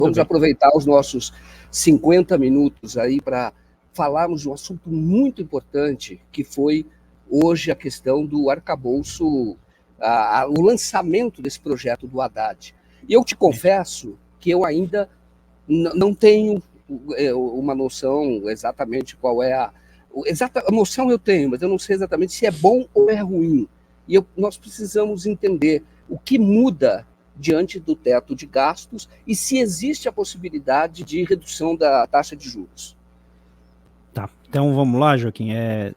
Vamos aproveitar os nossos 50 minutos aí para falarmos de um assunto muito importante, que foi hoje a questão do arcabouço, o lançamento desse projeto do Haddad. E eu te confesso que eu ainda não tenho uma noção exatamente qual é a noção eu tenho, mas eu não sei exatamente se é bom ou é ruim. E nós precisamos entender o que muda diante do teto de gastos e se existe a possibilidade de redução da taxa de juros. Tá, então vamos lá, Joaquim.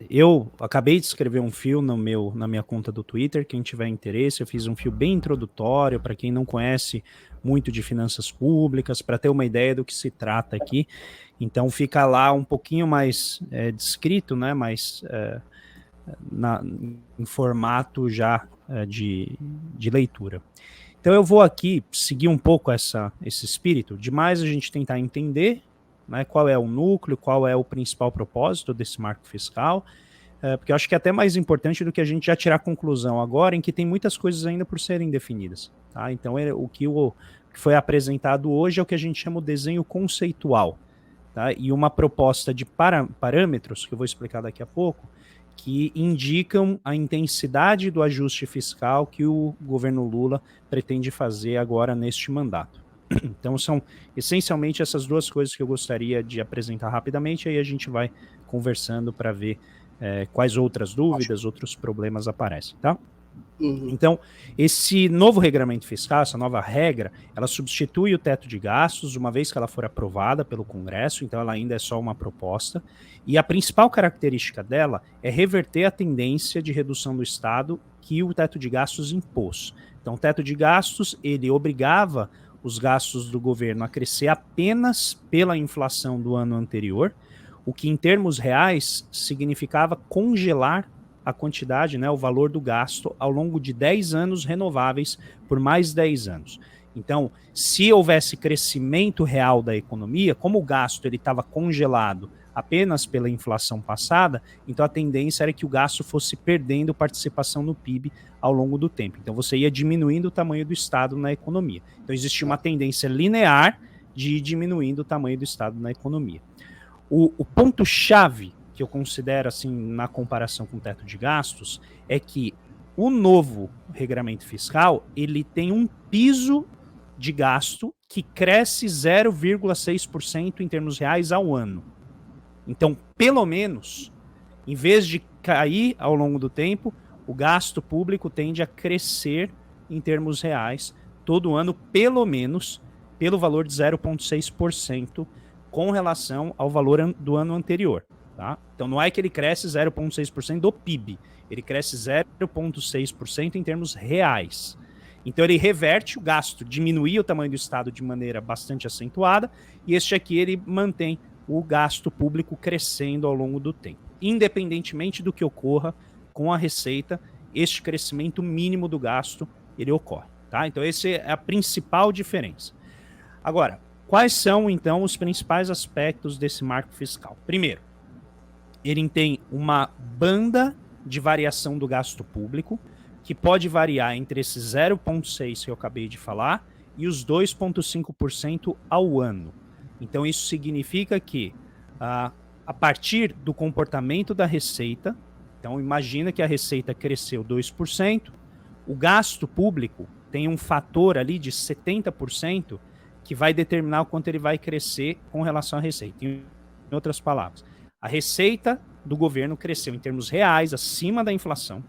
Eu acabei de escrever um fio na minha conta do Twitter. Quem tiver interesse, eu fiz um fio bem introdutório para quem não conhece muito de finanças públicas, para ter uma ideia do que se trata aqui. Então fica lá um pouquinho mais descrito, né? Mais em formato já de leitura. Então eu vou aqui seguir um pouco esse espírito, de mais a gente tentar entender, né, qual é o núcleo, qual é o principal propósito desse marco fiscal, porque eu acho que é até mais importante do que a gente já tirar conclusão agora, em que tem muitas coisas ainda por serem definidas. Tá? Então o que foi apresentado hoje é o que a gente chama de desenho conceitual, tá? E uma proposta de parâmetros, que eu vou explicar daqui a pouco, que indicam a intensidade do ajuste fiscal que o governo Lula pretende fazer agora neste mandato. Então são essencialmente essas duas coisas que eu gostaria de apresentar rapidamente, aí a gente vai conversando para ver quais outras dúvidas, outros problemas aparecem, tá? Então, esse novo regramento fiscal, essa nova regra, ela substitui o teto de gastos, uma vez que ela for aprovada pelo Congresso, então ela ainda é só uma proposta, e a principal característica dela é reverter a tendência de redução do Estado que o teto de gastos impôs. Então, o teto de gastos, ele obrigava os gastos do governo a crescer apenas pela inflação do ano anterior, o que em termos reais significava congelar a quantidade, né, o valor do gasto ao longo de 10 anos renováveis por mais 10 anos. Então, se houvesse crescimento real da economia, como o gasto estava congelado apenas pela inflação passada, então a tendência era que o gasto fosse perdendo participação no PIB ao longo do tempo. Então você ia diminuindo o tamanho do Estado na economia. Então existia uma tendência linear de ir diminuindo o tamanho do Estado na economia. O ponto-chave que eu considero, assim, na comparação com o teto de gastos, é que o novo regramento fiscal, ele tem um piso de gasto que cresce 0,6% em termos reais ao ano. Então, pelo menos, em vez de cair ao longo do tempo, o gasto público tende a crescer em termos reais todo ano, pelo menos, pelo valor de 0,6% com relação ao valor do ano anterior. Tá? Então não é que ele cresce 0,6% do PIB, ele cresce 0,6% em termos reais. Então ele reverte o gasto, diminui o tamanho do Estado de maneira bastante acentuada, e este aqui ele mantém o gasto público crescendo ao longo do tempo. Independentemente do que ocorra com a receita, este crescimento mínimo do gasto, ele ocorre. Tá? Então essa é a principal diferença. Agora, quais são então os principais aspectos desse marco fiscal? Primeiro, ele tem uma banda de variação do gasto público, que pode variar entre esse 0,6% que eu acabei de falar e os 2,5% ao ano. Então isso significa que, a partir do comportamento da receita, então imagina que a receita cresceu 2%, o gasto público tem um fator ali de 70% que vai determinar o quanto ele vai crescer com relação à receita. Em outras palavras, a receita do governo cresceu em termos reais, acima da inflação,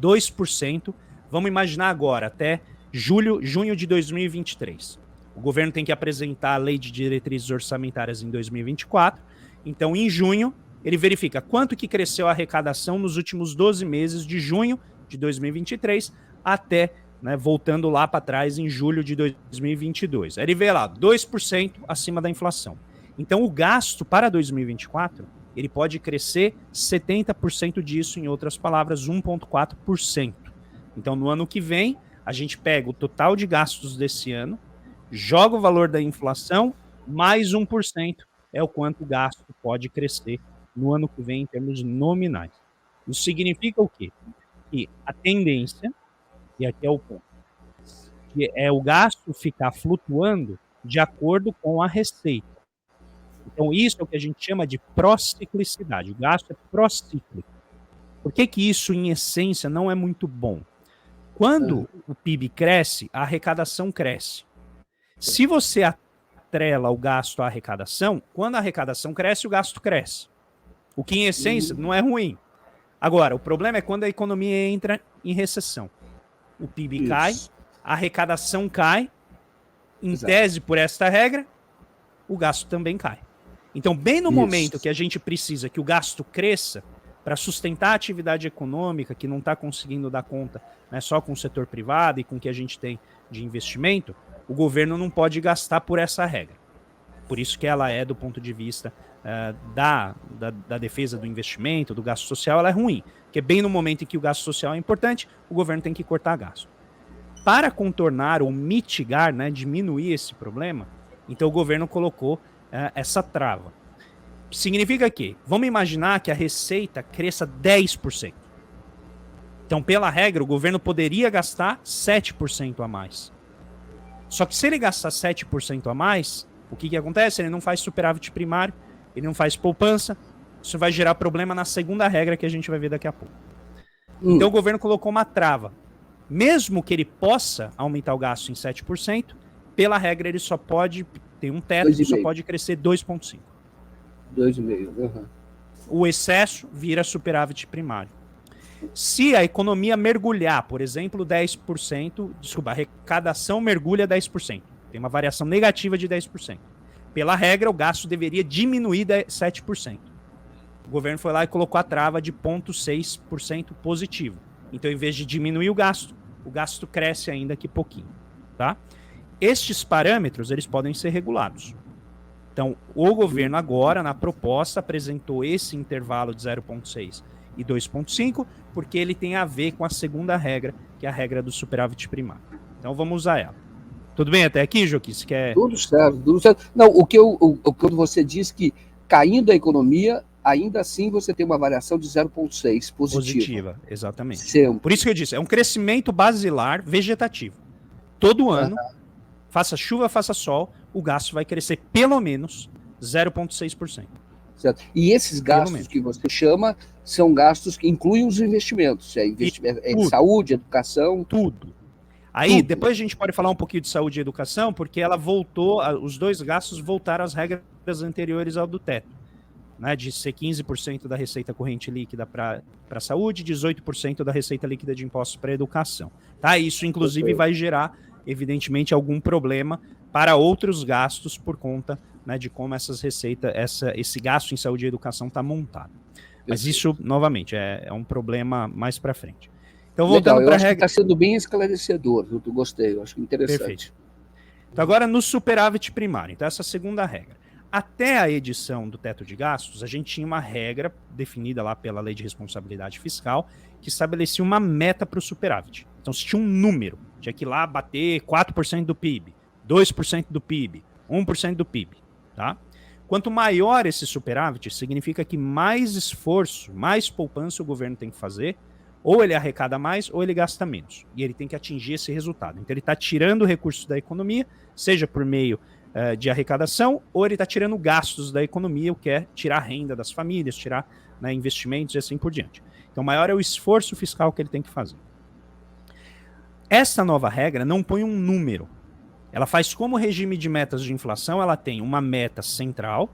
2%. Vamos imaginar agora, até junho de 2023. O governo tem que apresentar a lei de diretrizes orçamentárias em 2024. Então, em junho, ele verifica quanto que cresceu a arrecadação nos últimos 12 meses de junho de 2023 até, né, voltando lá para trás em julho de 2022. Aí ele vê lá, 2% acima da inflação. Então, o gasto para 2024, ele pode crescer 70% disso, em outras palavras, 1,4%. Então, no ano que vem, a gente pega o total de gastos desse ano, joga o valor da inflação, mais 1% é o quanto o gasto pode crescer no ano que vem em termos nominais. Isso significa o quê? Que a tendência, e aqui é o ponto, que é o gasto ficar flutuando de acordo com a receita. Então, isso é o que a gente chama de prociclicidade. O gasto é procíclico. Por que isso, em essência, não é muito bom? Quando o PIB cresce, a arrecadação cresce. Se você atrela o gasto à arrecadação, quando a arrecadação cresce, o gasto cresce. O que, em essência, não é ruim. Agora, o problema é quando a economia entra em recessão. O PIB cai, a arrecadação cai, em tese, por esta regra, o gasto também cai. Então, bem no momento que a gente precisa que o gasto cresça para sustentar a atividade econômica, que não está conseguindo dar conta, né, só com o setor privado e com o que a gente tem de investimento, o governo não pode gastar por essa regra. Por isso que ela é, do ponto de vista da defesa do investimento, do gasto social, ela é ruim. Porque bem no momento em que o gasto social é importante, o governo tem que cortar gasto. Para contornar ou mitigar, né, diminuir esse problema, então o governo colocou essa trava. Significa que, vamos imaginar que a receita cresça 10%. Então, pela regra, o governo poderia gastar 7% a mais. Só que se ele gastar 7% a mais, o que acontece? Ele não faz superávit primário, ele não faz poupança, isso vai gerar problema na segunda regra que a gente vai ver daqui a pouco. Então o governo colocou uma trava. Mesmo que ele possa aumentar o gasto em 7%, pela regra ele só pode ter um teto, ele só pode crescer 2,5%. 2,5%. O excesso vira superávit primário. Se a economia mergulhar, por exemplo, 10%, desculpa, a arrecadação mergulha 10%, tem uma variação negativa de 10%. Pela regra, o gasto deveria diminuir 7%. O governo foi lá e colocou a trava de 0,6% positivo. Então, em vez de diminuir o gasto cresce ainda que pouquinho. Tá? Estes parâmetros, eles podem ser regulados. Então, o governo agora, na proposta, apresentou esse intervalo de 0,6 e 2,5, porque ele tem a ver com a segunda regra, que é a regra do superávit primário. Então, vamos usar ela. Tudo bem até aqui, Joaquim? Você quer... Tudo certo. Não, quando você diz que caindo a economia, ainda assim você tem uma variação de 0,6 positiva. Exatamente. Sempre. Por isso que eu disse, é um crescimento basilar vegetativo. Todo ano, faça chuva, faça sol, o gasto vai crescer pelo menos 0,6%. Certo. E esses gastos que você chama são gastos que incluem os investimentos. Saúde, educação. Tudo. Aí, depois a gente pode falar um pouquinho de saúde e educação, porque ela voltou, os dois gastos voltaram às regras anteriores ao do teto, né, de ser 15% da receita corrente líquida para a saúde, 18% da receita líquida de impostos para a educação. Tá? Isso, inclusive, vai gerar, evidentemente, algum problema para outros gastos por conta, né, de como essas receitas, esse gasto em saúde e educação está montado. Mas isso, novamente, é um problema mais para frente. Então, voltando para a regra... Está sendo bem esclarecedor, eu gostei, eu acho interessante. Perfeito. Então, agora no superávit primário, então essa segunda regra. Até a edição do teto de gastos, a gente tinha uma regra definida lá pela Lei de Responsabilidade Fiscal que estabelecia uma meta para o superávit. Então, se tinha um número, tinha que ir lá bater 4% do PIB, 2% do PIB, 1% do PIB. Tá? Quanto maior esse superávit, significa que mais esforço, mais poupança o governo tem que fazer. Ou ele arrecada mais, ou ele gasta menos. E ele tem que atingir esse resultado. Então ele está tirando recursos da economia, seja por meio de arrecadação, ou ele está tirando gastos da economia, o que é tirar renda das famílias, tirar, né, investimentos e assim por diante. Então maior é o esforço fiscal que ele tem que fazer. Essa nova regra não põe um número. Ela faz como regime de metas de inflação, ela tem uma meta central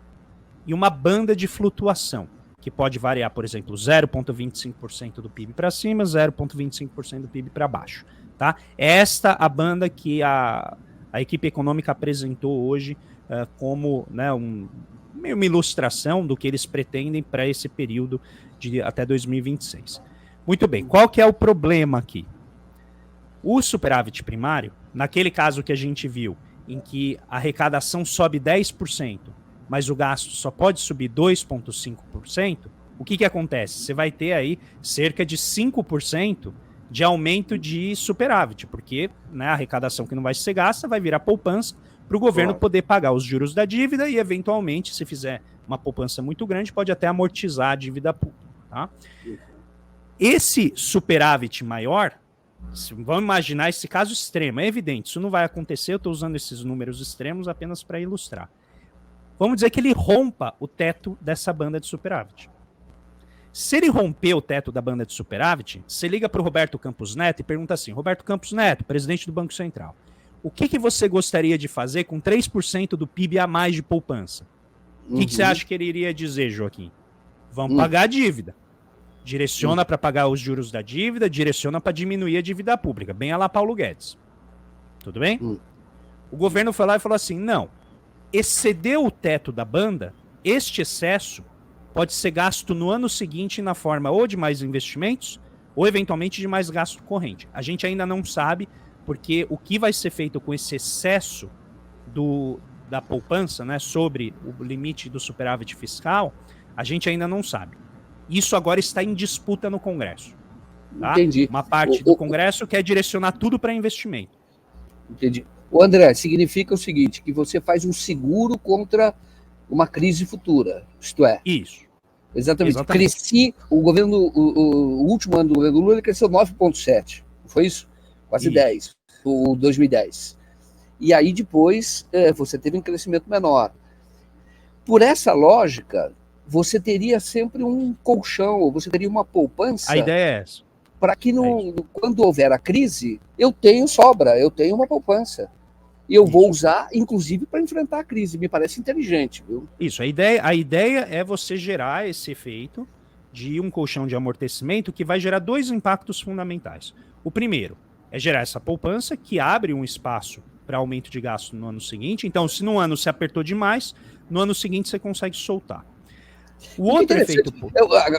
e uma banda de flutuação, que pode variar, por exemplo, 0,25% do PIB para cima, 0,25% do PIB para baixo. Tá? Esta a banda que a equipe econômica apresentou hoje como, né, meio uma ilustração do que eles pretendem para esse período de até 2026. Muito bem, qual que é o problema aqui? O superávit primário, naquele caso que a gente viu, em que a arrecadação sobe 10%, mas o gasto só pode subir 2,5%, o que acontece? Você vai ter aí cerca de 5% de aumento de superávit, porque, né, a arrecadação que não vai ser gasta vai virar poupança para o governo poder pagar os juros da dívida e, eventualmente, se fizer uma poupança muito grande, pode até amortizar a dívida pública. Tá? Esse superávit maior, Vamos imaginar esse caso extremo, é evidente, isso não vai acontecer, eu estou usando esses números extremos apenas para ilustrar. Vamos dizer que ele rompa o teto dessa banda de superávit. Se ele romper o teto da banda de superávit, você liga para o Roberto Campos Neto e pergunta assim: Roberto Campos Neto, presidente do Banco Central, o que você gostaria de fazer com 3% do PIB a mais de poupança? O que você acha que ele iria dizer, Joaquim? Vamos pagar a dívida. Direciona para pagar os juros da dívida, direciona para diminuir a dívida pública, bem a lá Paulo Guedes. Tudo bem? O governo foi lá e falou assim: não, excedeu o teto da banda, este excesso pode ser gasto no ano seguinte na forma ou de mais investimentos ou eventualmente de mais gasto corrente. A gente ainda não sabe, porque o que vai ser feito com esse excesso da poupança, né, sobre o limite do superávit fiscal, a gente ainda não sabe. Isso agora está em disputa no Congresso. Tá? Entendi. Uma parte do Congresso quer direcionar tudo para investimento. Entendi. O André, significa o seguinte, que você faz um seguro contra uma crise futura, isto é. Isso. Exatamente. Cresci, o último ano do governo Lula, ele cresceu 9,7%, não foi isso? Quase 10%, o 2010. E aí depois você teve um crescimento menor. Por essa lógica, você teria sempre um colchão, ou você teria uma poupança. A ideia é essa. Para que quando houver a crise, eu tenho sobra, eu tenho uma poupança. E eu vou usar, inclusive, para enfrentar a crise. Me parece inteligente, viu? Isso, a ideia é você gerar esse efeito de um colchão de amortecimento que vai gerar dois impactos fundamentais. O primeiro é gerar essa poupança que abre um espaço para aumento de gasto no ano seguinte. Então, se no ano se apertou demais, no ano seguinte você consegue soltar. O outro efeito...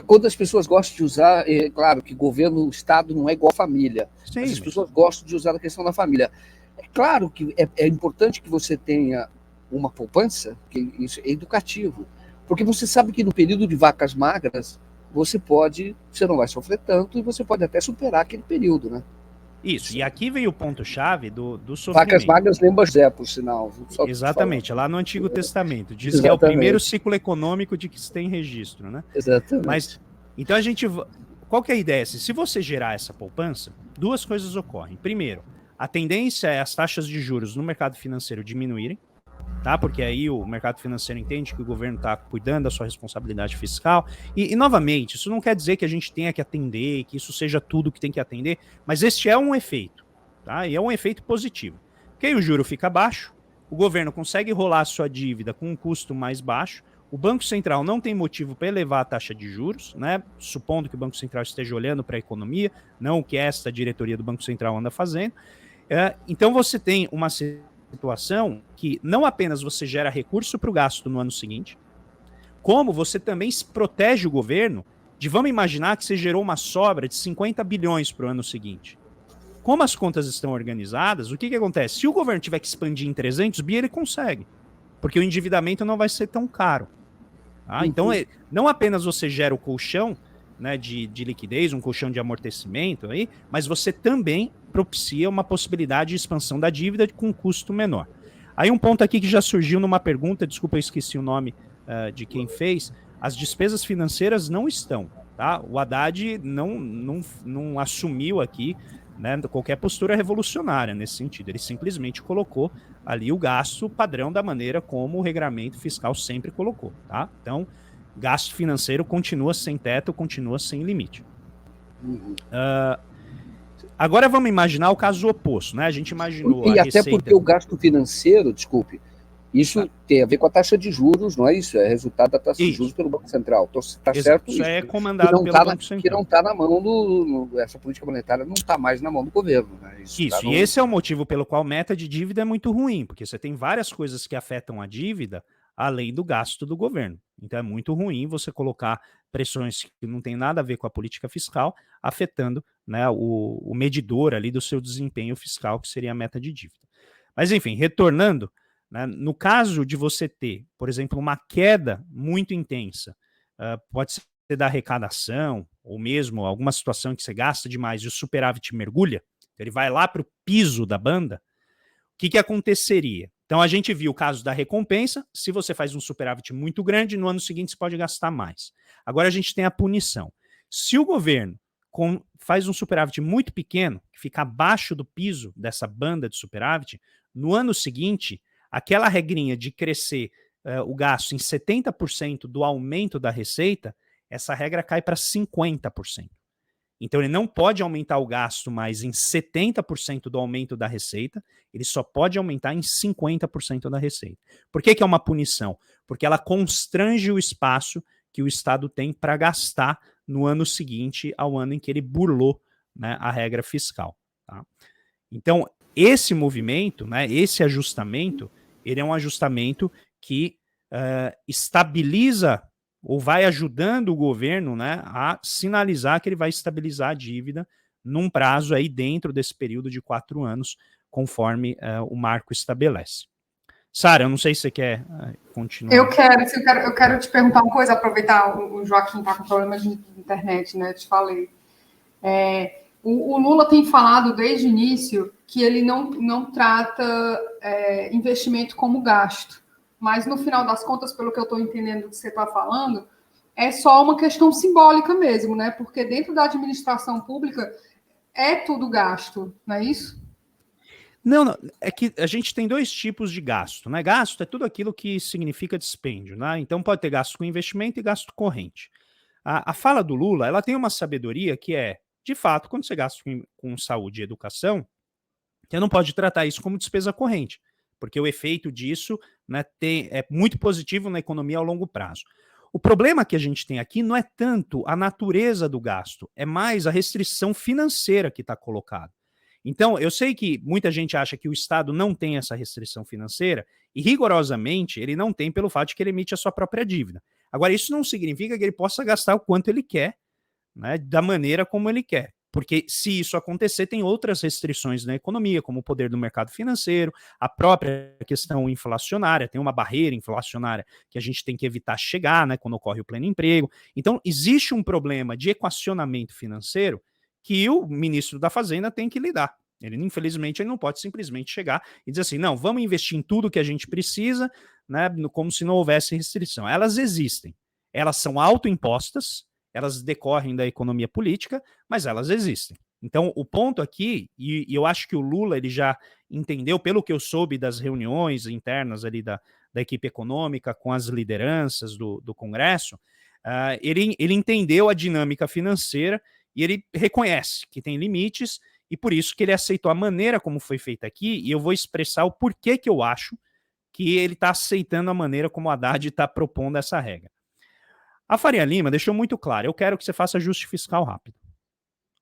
Quando as pessoas gostam de usar, é claro que governo, Estado não é igual família. Sim, mas as pessoas gostam de usar a questão da família. É claro que é importante que você tenha uma poupança, que isso é educativo, porque você sabe que no período de vacas magras, você não vai sofrer tanto e você pode até superar aquele período, né? Isso, e aqui veio o ponto-chave do sofrimento. Vacas magras lembra José, por sinal. Exatamente, lá no Antigo Testamento. Diz que é o primeiro ciclo econômico de que se tem registro, né? Exatamente. Mas, então qual que é a ideia? Se você gerar essa poupança, duas coisas ocorrem. Primeiro, a tendência é as taxas de juros no mercado financeiro diminuírem, tá? Porque aí o mercado financeiro entende que o governo está cuidando da sua responsabilidade fiscal. E, novamente, isso não quer dizer que a gente tenha que atender, que isso seja tudo que tem que atender, mas este é um efeito, tá? E é um efeito positivo. Porque aí o juro fica baixo, o governo consegue rolar a sua dívida com um custo mais baixo, o Banco Central não tem motivo para elevar a taxa de juros, né? Supondo que o Banco Central esteja olhando para a economia, não o que esta diretoria do Banco Central anda fazendo. Então você tem uma situação que não apenas você gera recurso para o gasto no ano seguinte, como você também protege o governo de, vamos imaginar que você gerou uma sobra de 50 bilhões para o ano seguinte. Como as contas estão organizadas, o que acontece? Se o governo tiver que expandir em 300 bi, ele consegue, porque o endividamento não vai ser tão caro. Tá? Então, não apenas você gera o colchão, né, de liquidez, um colchão de amortecimento, aí, mas você também propicia uma possibilidade de expansão da dívida com um custo menor. Aí um ponto aqui que já surgiu numa pergunta, desculpa, eu esqueci o nome de quem fez, as despesas financeiras não estão, tá? O Haddad não assumiu aqui, né, qualquer postura revolucionária nesse sentido, ele simplesmente colocou ali o gasto padrão da maneira como o regramento fiscal sempre colocou, tá? Então, gasto financeiro continua sem teto, continua sem limite. Agora vamos imaginar o caso oposto, né? A gente imaginou e até porque o gasto financeiro, desculpe, isso tem a ver com a taxa de juros, não é isso? É resultado da taxa de juros pelo Banco Central. Então, está certo isso? Isso é comandado pelo Banco Central. Que não está na mão essa política monetária não está mais na mão do governo. Né? Isso, e esse é o motivo pelo qual meta de dívida é muito ruim, porque você tem várias coisas que afetam a dívida, além do gasto do governo. Então é muito ruim você colocar pressões que não tem nada a ver com a política fiscal, afetando, né, o medidor ali do seu desempenho fiscal, que seria a meta de dívida. Mas enfim, retornando, né, no caso de você ter, por exemplo, uma queda muito intensa, pode ser da arrecadação, ou mesmo alguma situação em que você gasta demais e o superávit mergulha, ele vai lá para o piso da banda, o que aconteceria? Então a gente viu o caso da recompensa, se você faz um superávit muito grande, no ano seguinte você pode gastar mais. Agora a gente tem a punição. Se o governo faz um superávit muito pequeno, que fica abaixo do piso dessa banda de superávit, no ano seguinte, aquela regrinha de crescer o gasto em 70% do aumento da receita, essa regra cai para 50%. Então, ele não pode aumentar o gasto mais em 70% do aumento da receita, ele só pode aumentar em 50% da receita. Por que é uma punição? Porque ela constrange o espaço que o Estado tem para gastar no ano seguinte ao ano em que ele burlou, né, a regra fiscal. Tá? Então, esse movimento, né, esse ajustamento, ele é um ajustamento que estabiliza ou vai ajudando o governo, né, a sinalizar que ele vai estabilizar a dívida num prazo aí dentro desse período de 4 anos, conforme o marco estabelece. Sara, eu não sei se você quer continuar. Eu quero te perguntar uma coisa, aproveitar o Joaquim está com problema de internet, né? Eu te falei. O Lula tem falado desde o início que ele não trata investimento como gasto. Mas, no final das contas, pelo que eu estou entendendo do que você está falando, é só uma questão simbólica mesmo, né? Porque dentro da administração pública é tudo gasto, não é isso? Não, é que a gente tem 2 tipos de gasto, né? Gasto é tudo aquilo que significa dispêndio, né? Então pode ter gasto com investimento e gasto corrente. A fala do Lula, ela tem uma sabedoria que é, de fato, quando você gasta com saúde e educação, você não pode tratar isso como despesa corrente, porque o efeito disso, né, é muito positivo na economia ao longo prazo. O problema que a gente tem aqui não é tanto a natureza do gasto, é mais a restrição financeira que está colocada. Então, eu sei que muita gente acha que o Estado não tem essa restrição financeira, e rigorosamente ele não tem pelo fato de que ele emite a sua própria dívida. Agora, isso não significa que ele possa gastar o quanto ele quer, né, da maneira como ele quer. Porque se isso acontecer, tem outras restrições na economia, como o poder do mercado financeiro, a própria questão inflacionária, tem uma barreira inflacionária que a gente tem que evitar chegar, né, quando ocorre o pleno emprego. Então, existe um problema de equacionamento financeiro que o ministro da Fazenda tem que lidar. Ele, infelizmente, ele não pode simplesmente chegar e dizer assim, não, vamos investir em tudo que a gente precisa, né, como se não houvesse restrição. Elas existem, elas são autoimpostas, elas decorrem da economia política, mas elas existem. Então, o ponto aqui, e eu acho que o Lula ele já entendeu, pelo que eu soube das reuniões internas ali da equipe econômica com as lideranças do Congresso, ele entendeu a dinâmica financeira e ele reconhece que tem limites, e por isso que ele aceitou a maneira como foi feita aqui, e eu vou expressar o porquê que eu acho que ele está aceitando a maneira como o Haddad está propondo essa regra. A Faria Lima deixou muito claro, eu quero que você faça ajuste fiscal rápido.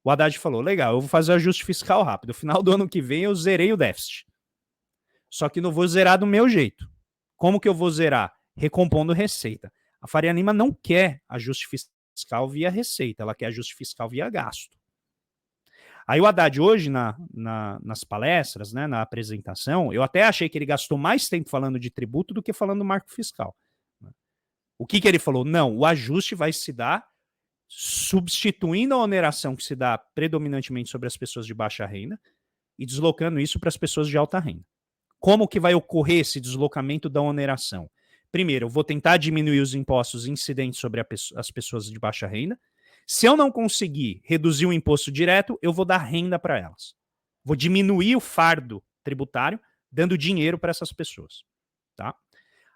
O Haddad falou, legal, eu vou fazer ajuste fiscal rápido, no final do ano que vem eu zerei o déficit. Só que não vou zerar do meu jeito. Como que eu vou zerar? Recompondo receita. A Faria Lima não quer ajuste fiscal via receita, ela quer ajuste fiscal via gasto. Aí o Haddad hoje, nas palestras, né, na apresentação, eu até achei que ele gastou mais tempo falando de tributo do que falando do marco fiscal. O que ele falou? Não, o ajuste vai se dar substituindo a oneração que se dá predominantemente sobre as pessoas de baixa renda e deslocando isso para as pessoas de alta renda. Como que vai ocorrer esse deslocamento da oneração? Primeiro, eu vou tentar diminuir os impostos incidentes sobre as pessoas de baixa renda. Se eu não conseguir reduzir o imposto direto, eu vou dar renda para elas. Vou diminuir o fardo tributário, dando dinheiro para essas pessoas. Tá?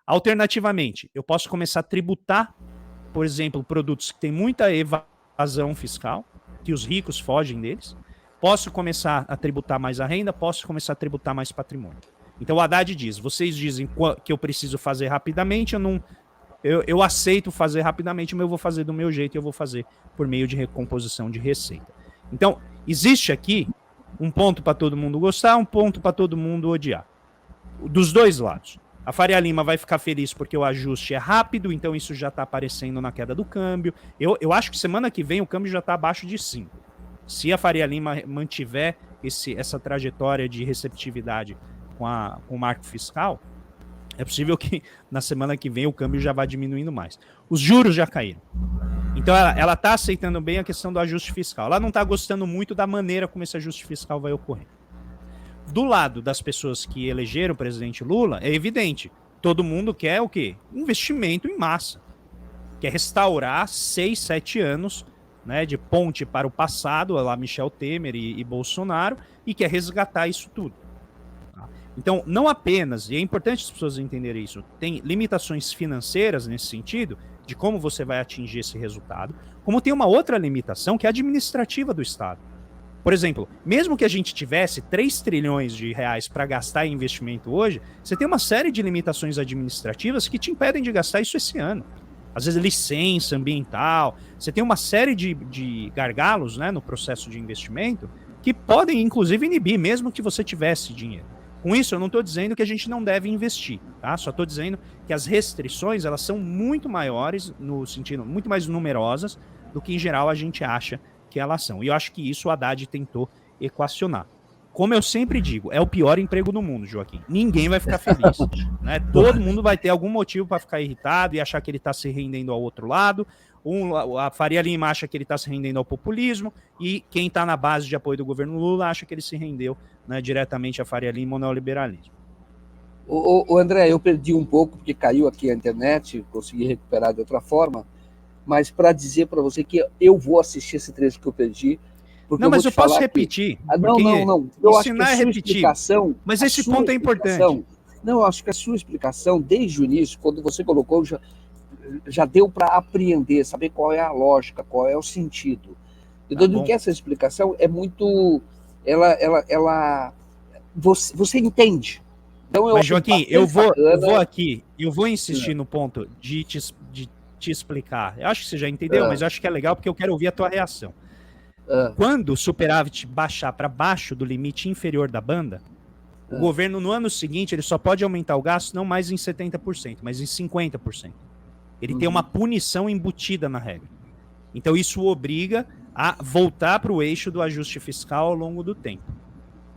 Alternativamente, eu posso começar a tributar, por exemplo, produtos que têm muita evasão fiscal, que os ricos fogem deles. Posso começar a tributar mais a renda, posso começar a tributar mais patrimônio. Então o Haddad diz, vocês dizem que eu preciso fazer rapidamente, eu aceito fazer rapidamente, mas eu vou fazer do meu jeito e eu vou fazer por meio de recomposição de receita. Então, existe aqui um ponto para todo mundo gostar, um ponto para todo mundo odiar. Dos dois lados. A Faria Lima vai ficar feliz porque o ajuste é rápido, então isso já está aparecendo na queda do câmbio. Eu acho que semana que vem o câmbio já está abaixo de 5. Se a Faria Lima mantiver essa trajetória de receptividade com o marco fiscal, é possível que na semana que vem o câmbio já vá diminuindo mais. Os juros já caíram. Então ela está aceitando bem a questão do ajuste fiscal. Ela não está gostando muito da maneira como esse ajuste fiscal vai ocorrer. Do lado das pessoas que elegeram o presidente Lula, é evidente, todo mundo quer o quê? Investimento em massa. Quer restaurar 6, 7 anos né, de ponte para o passado, lá Michel Temer e Bolsonaro, e quer resgatar isso tudo. Tá? Então, não apenas, e é importante as pessoas entenderem isso, tem limitações financeiras nesse sentido, de como você vai atingir esse resultado, como tem uma outra limitação que é administrativa do Estado. Por exemplo, mesmo que a gente tivesse 3 trilhões de reais para gastar em investimento hoje, você tem uma série de limitações administrativas que te impedem de gastar isso esse ano. Às vezes licença ambiental, você tem uma série de gargalos, né, no processo de investimento que podem, inclusive, inibir, mesmo que você tivesse dinheiro. Com isso, eu não estou dizendo que a gente não deve investir, tá? Só estou dizendo que as restrições, elas são muito maiores, no sentido, muito mais numerosas do que, em geral, a gente acha que elas são. E eu acho que isso o Haddad tentou equacionar. Como eu sempre digo, é o pior emprego do mundo, Joaquim. Ninguém vai ficar feliz, né? Todo mundo vai ter algum motivo para ficar irritado e achar que ele está se rendendo ao outro lado. A Faria Lima acha que ele está se rendendo ao populismo, e quem está na base de apoio do governo Lula acha que ele se rendeu, né, diretamente a Faria Lima ou neoliberalismo. O André, eu perdi um pouco porque caiu aqui a internet, consegui recuperar de outra forma, mas para dizer para você que eu vou assistir esse trecho que eu perdi. Não, mas eu posso repetir. Não. Eu acho que a sua explicação. Mas esse ponto é importante. Não, eu acho que a sua explicação, desde o início, quando você colocou, já deu para apreender, saber qual é a lógica, qual é o sentido. Eu digo que essa explicação é muito. Você entende. Então, mas, Joaquim, eu vou insistir no ponto de te explicar. Eu acho que você já entendeu, mas eu acho que é legal porque eu quero ouvir a tua reação. Quando o superávit baixar para baixo do limite inferior da banda, o governo, no ano seguinte, ele só pode aumentar o gasto não mais em 70%, mas em 50%. Ele tem uma punição embutida na regra. Então, isso o obriga a voltar para o eixo do ajuste fiscal ao longo do tempo.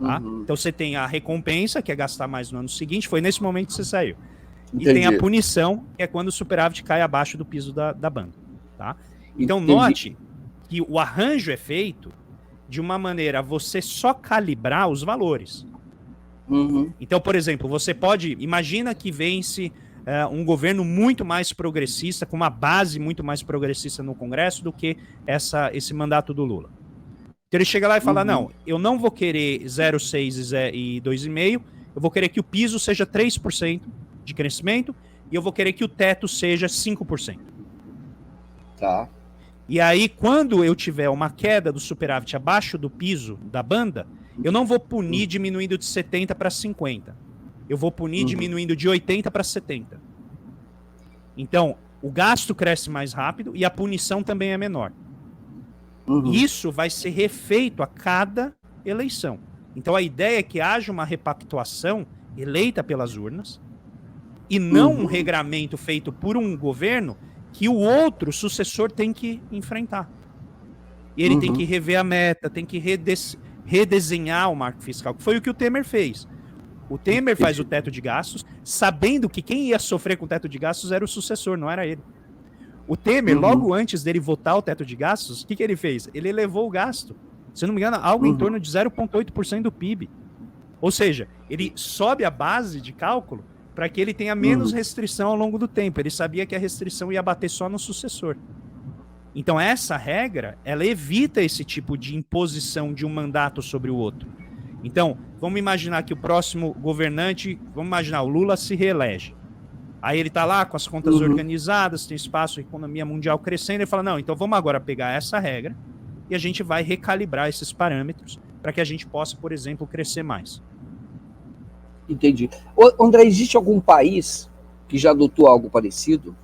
Tá? Então, você tem a recompensa, que é gastar mais no ano seguinte, foi nesse momento que você saiu. Entendi. E tem a punição, que é quando o superávit cai abaixo do piso da banda. Tá? Então, note que o arranjo é feito de uma maneira a você só calibrar os valores. Então, por exemplo, você pode... Imagina que vence um governo muito mais progressista, com uma base muito mais progressista no Congresso do que esse mandato do Lula. Então ele chega lá e fala, não, eu não vou querer 0,6 e 2,5, eu vou querer que o piso seja 3% de crescimento e eu vou querer que o teto seja 5%. Tá. E aí, quando eu tiver uma queda do superávit abaixo do piso da banda, eu não vou punir diminuindo de 70 para 50. Eu vou punir diminuindo de 80 para 70. Então, o gasto cresce mais rápido e a punição também é menor. Isso vai ser refeito a cada eleição. Então, a ideia é que haja uma repactuação eleita pelas urnas e não um regramento feito por um governo que o outro sucessor tem que enfrentar. E ele tem que rever a meta, tem que redesenhar o marco fiscal, que foi o que o Temer fez. O Temer faz o teto de gastos, sabendo que quem ia sofrer com o teto de gastos era o sucessor, não era ele. O Temer, logo antes dele votar o teto de gastos, o que ele fez? Ele elevou o gasto, se eu não me engano, algo em torno de 0,8% do PIB. Ou seja, ele sobe a base de cálculo para que ele tenha menos restrição ao longo do tempo. Ele sabia que a restrição ia bater só no sucessor. Então essa regra, ela evita esse tipo de imposição de um mandato sobre o outro. Então, vamos imaginar que o próximo governante, vamos imaginar, o Lula se reelege. Aí ele está lá com as contas organizadas, tem espaço, a economia mundial crescendo, ele fala, não, então vamos agora pegar essa regra e a gente vai recalibrar esses parâmetros para que a gente possa, por exemplo, crescer mais. Entendi. André, existe algum país que já adotou algo parecido?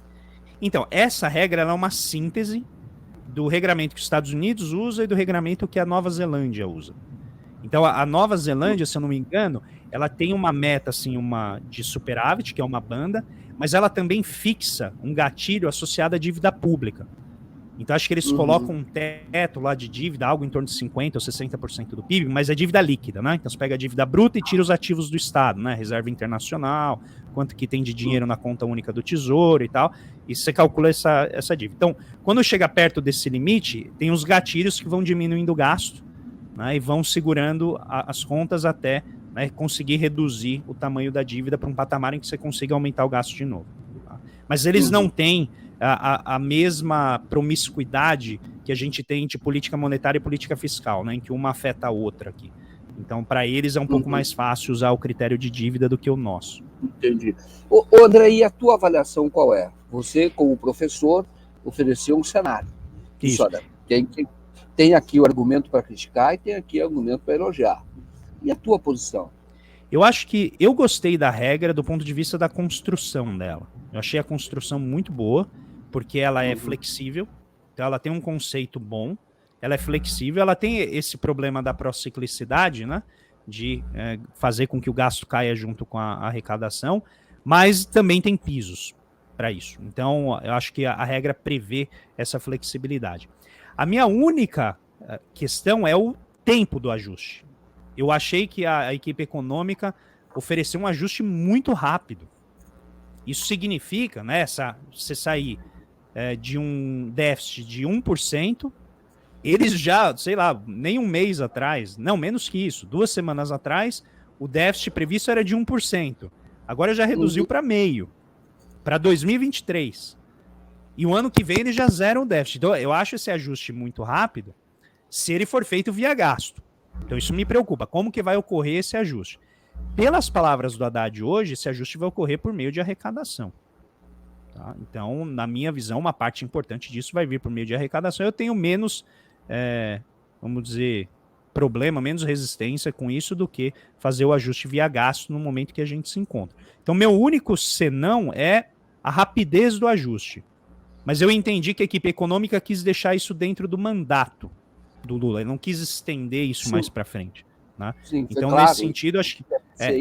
Então, essa regra ela é uma síntese do regramento que os Estados Unidos usa e do regramento que a Nova Zelândia usa. Então, a Nova Zelândia, se eu não me engano, ela tem uma meta assim, de superávit, que é uma banda, mas ela também fixa um gatilho associado à dívida pública. Então, acho que eles colocam um teto lá de dívida, algo em torno de 50% ou 60% do PIB, mas é dívida líquida, né? Então, você pega a dívida bruta e tira os ativos do Estado, né? Reserva internacional, quanto que tem de dinheiro na conta única do Tesouro e tal, e você calcula essa dívida. Então, quando chega perto desse limite, tem os gatilhos que vão diminuindo o gasto, né? E vão segurando as contas até, né, conseguir reduzir o tamanho da dívida para um patamar em que você consiga aumentar o gasto de novo. Tá? Mas eles não têm a mesma promiscuidade que a gente tem de política monetária e política fiscal, né, em que uma afeta a outra aqui. Então, para eles é um pouco mais fácil usar o critério de dívida do que o nosso. Entendi. Ô, André, e a tua avaliação qual é? Você, como professor, ofereceu um cenário. Isso. Olha, tem aqui o argumento para criticar e tem aqui o argumento para elogiar. E a tua posição? Eu acho que eu gostei da regra do ponto de vista da construção dela. Eu achei a construção muito boa, porque ela é flexível, então ela tem um conceito bom, ela é flexível, ela tem esse problema da prociclicidade, né, de fazer com que o gasto caia junto com a arrecadação, mas também tem pisos para isso. Então, eu acho que a regra prevê essa flexibilidade. A minha única questão é o tempo do ajuste. Eu achei que a equipe econômica ofereceu um ajuste muito rápido. Isso significa, né, você sair de um déficit de 1%, eles já, sei lá, nem um mês atrás, não, menos que isso, 2 semanas atrás, o déficit previsto era de 1%. Agora já reduziu para meio, para 2023. E o ano que vem eles já zeram o déficit. Então, eu acho esse ajuste muito rápido, se ele for feito via gasto. Então isso me preocupa. Como que vai ocorrer esse ajuste? Pelas palavras do Haddad hoje, esse ajuste vai ocorrer por meio de arrecadação. Tá? Então, na minha visão, uma parte importante disso vai vir por meio de arrecadação. Eu tenho menos, vamos dizer, problema, menos resistência com isso do que fazer o ajuste via gasto no momento que a gente se encontra. Então, meu único senão é a rapidez do ajuste. Mas eu entendi que a equipe econômica quis deixar isso dentro do mandato do Lula, ele não quis estender isso mais para frente. Né? Sim, então, claro, nesse sentido, acho que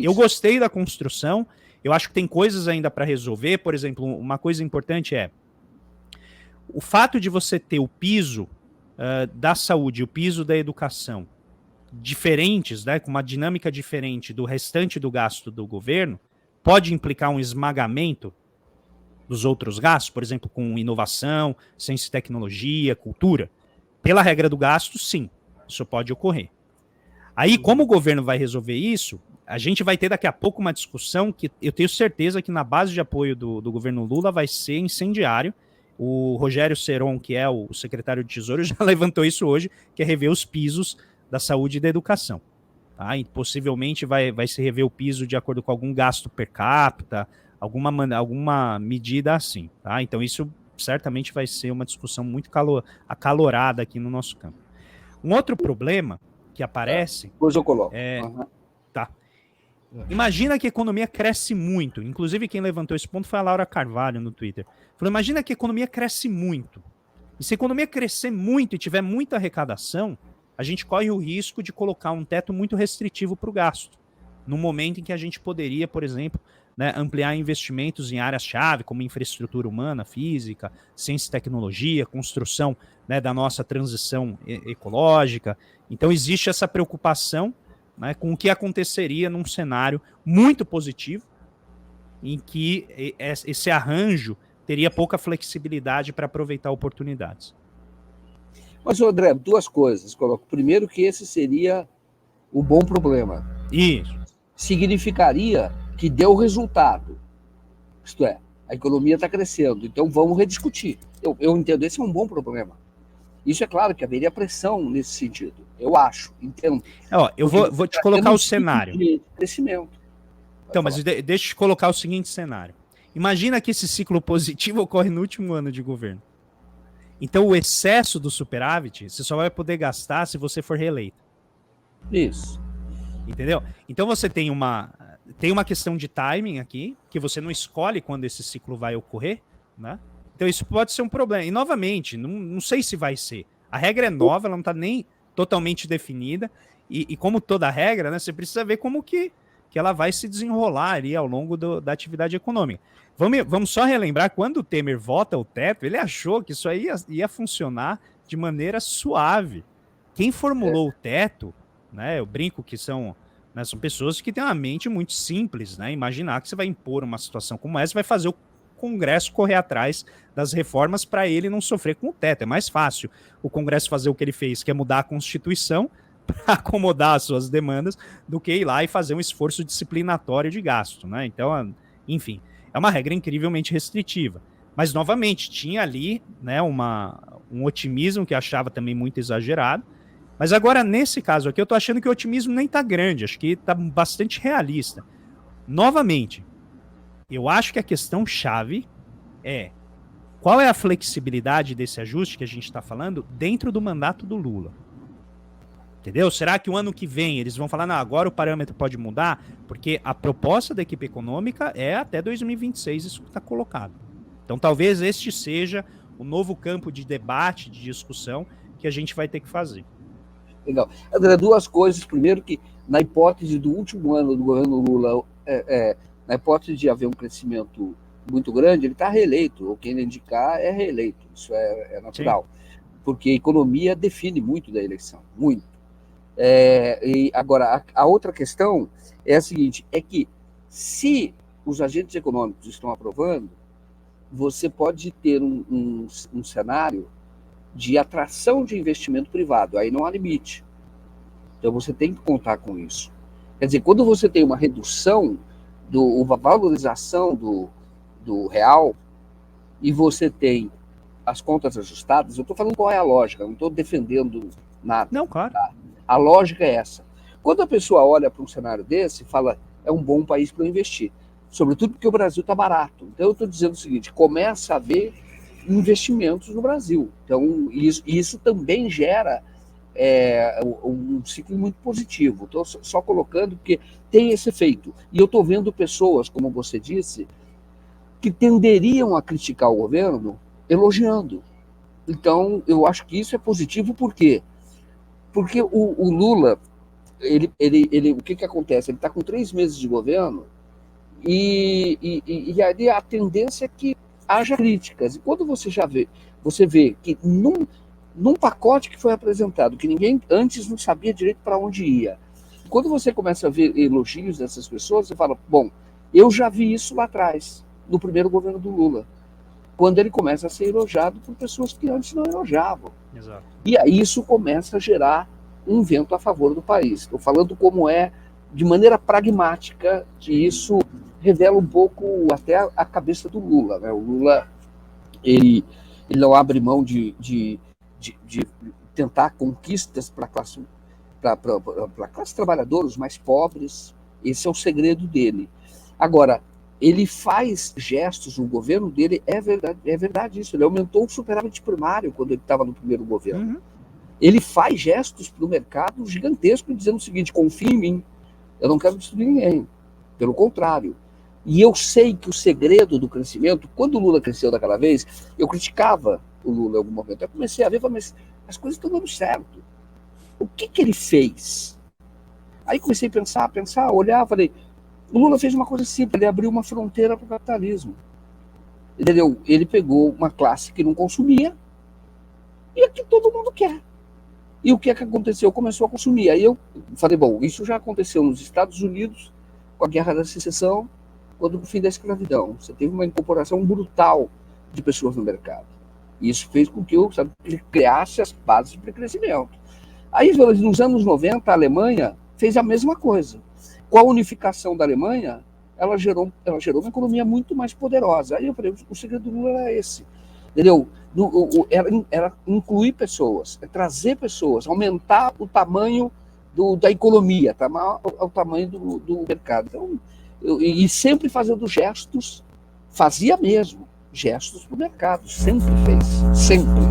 eu gostei da construção, eu acho que tem coisas ainda para resolver. Por exemplo, uma coisa importante é o fato de você ter o piso da saúde e o piso da educação diferentes, né, com uma dinâmica diferente do restante do gasto do governo, pode implicar um esmagamento dos outros gastos, por exemplo, com inovação, ciência e tecnologia, cultura. Pela regra do gasto, sim, isso pode ocorrer. Aí, como o governo vai resolver isso, a gente vai ter daqui a pouco uma discussão que eu tenho certeza que na base de apoio do governo Lula vai ser incendiário. O Rogério Seron, que é o secretário de Tesouro, já levantou isso hoje, que é rever os pisos da saúde e da educação. Tá? E possivelmente vai se rever o piso de acordo com algum gasto per capita, alguma medida assim. Tá? Então isso certamente vai ser uma discussão muito acalorada aqui no nosso campo. Um outro problema que aparece... Depois eu coloco. Tá. Imagina que a economia cresce muito. Inclusive quem levantou esse ponto foi a Laura Carvalho no Twitter. Falou, imagina que a economia cresce muito. E se a economia crescer muito e tiver muita arrecadação, a gente corre o risco de colocar um teto muito restritivo para o gasto. No momento em que a gente poderia, por exemplo, né, ampliar investimentos em áreas-chave, como infraestrutura humana, física, ciência e tecnologia, construção, né, da nossa transição ecológica. Então existe essa preocupação, né, com o que aconteceria num cenário muito positivo, em que esse arranjo teria pouca flexibilidade para aproveitar oportunidades. Mas, André, 2 coisas. Coloco. Primeiro que esse seria o bom problema. Isso. Significaria que deu resultado. Isto é, a economia está crescendo, então vamos rediscutir. Eu entendo, esse é um bom problema. Isso é claro que haveria pressão nesse sentido. Eu acho, entendo. Eu vou te colocar o cenário. De crescimento. Então, mas deixa eu te colocar o seguinte cenário. Imagina que esse ciclo positivo ocorre no último ano de governo. Então, o excesso do superávit, você só vai poder gastar se você for reeleito. Isso. Entendeu? Então, você tem uma questão de timing aqui, que você não escolhe quando esse ciclo vai ocorrer, né? Então, isso pode ser um problema. E, novamente, não sei se vai ser. A regra é nova, ela não está nem totalmente definida. E como toda regra, né, você precisa ver como que ela vai se desenrolar ali ao longo da atividade econômica. Vamos só relembrar, quando o Temer vota o teto, ele achou que isso aí ia funcionar de maneira suave. Quem formulou o teto, né, eu brinco que são pessoas que têm uma mente muito simples, né? Imaginar que você vai impor uma situação como essa, vai fazer o Congresso correr atrás das reformas para ele não sofrer com o teto. É mais fácil o Congresso fazer o que ele fez, que é mudar a Constituição para acomodar as suas demandas, do que ir lá e fazer um esforço disciplinatório de gasto, né? Então, enfim, é uma regra incrivelmente restritiva. Mas, novamente, tinha ali, né, um otimismo que eu achava também muito exagerado. Mas agora, nesse caso aqui, eu tô achando que o otimismo nem tá grande, acho que tá bastante realista. Novamente, eu acho que a questão chave é qual é a flexibilidade desse ajuste que a gente está falando dentro do mandato do Lula. Entendeu? Será que o ano que vem eles vão falar, não, agora o parâmetro pode mudar? Porque a proposta da equipe econômica é até 2026 isso que está colocado. Então talvez este seja o novo campo de debate, de discussão que a gente vai ter que fazer. Legal. André, duas coisas. Primeiro que, na hipótese do último ano do governo Lula, na hipótese de haver um crescimento muito grande, ele está reeleito, ou quem ele indicar é reeleito, isso é natural. Sim. Porque a economia define muito da eleição, muito. E agora, a outra questão é a seguinte, é que se os agentes econômicos estão aprovando, você pode ter um cenário de atração de investimento privado, aí não há limite. Então você tem que contar com isso. Quer dizer, quando você tem uma redução, uma valorização do real, e você tem as contas ajustadas, eu estou falando qual é a lógica, não estou defendendo nada. Não, claro. Tá? A lógica é essa. Quando a pessoa olha para um cenário desse, fala, é um bom país para eu investir. Sobretudo porque o Brasil está barato. Então eu estou dizendo o seguinte, começa a haver investimentos no Brasil. Então isso também gera um ciclo muito positivo. Estou só colocando porque tem esse efeito. E eu estou vendo pessoas, como você disse, que tenderiam a criticar o governo elogiando. Então, eu acho que isso é positivo, por quê? Porque o Lula, o que acontece? Ele está com 3 meses de governo e ali a tendência é que haja críticas. E quando você vê que num pacote que foi apresentado, que ninguém antes não sabia direito para onde ia, quando você começa a ver elogios dessas pessoas, você fala, bom, eu já vi isso lá atrás, no primeiro governo do Lula, quando ele começa a ser elogiado por pessoas que antes não elogiavam. Exato. E aí isso começa a gerar um vento a favor do país. Estou falando como de maneira pragmática, que isso revela um pouco até a cabeça do Lula. Né? O Lula, ele não abre mão de tentar conquistas para a classe trabalhadora, os mais pobres. Esse é o segredo dele. Agora, ele faz gestos, o governo dele, é verdade isso, ele aumentou o superávit primário quando ele estava no primeiro governo. Uhum. Ele faz gestos para o mercado gigantescos, dizendo o seguinte, confia em mim, eu não quero destruir ninguém, pelo contrário. E eu sei que o segredo do crescimento, quando o Lula cresceu daquela vez, eu criticava o Lula em algum momento, eu comecei a ver, mas as coisas estão dando certo. O que ele fez? Aí comecei a pensar, olhar, falei, o Lula fez uma coisa simples, ele abriu uma fronteira para o capitalismo. Entendeu? Ele pegou uma classe que não consumia e a que todo mundo quer. E o que aconteceu? Começou a consumir. Aí eu falei, bom, isso já aconteceu nos Estados Unidos, com a Guerra da Secessão, quando o fim da escravidão. Você teve uma incorporação brutal de pessoas no mercado. E isso fez com que ele criasse as bases para o crescimento. Aí, nos anos 90, a Alemanha fez a mesma coisa. Com a unificação da Alemanha, ela gerou uma economia muito mais poderosa. Aí eu falei, o segredo do Lula era esse. Entendeu? Era incluir pessoas, trazer pessoas, aumentar o tamanho da economia, o tamanho do mercado. Então, e sempre fazendo gestos, fazia mesmo, gestos para o mercado, sempre fez, sempre.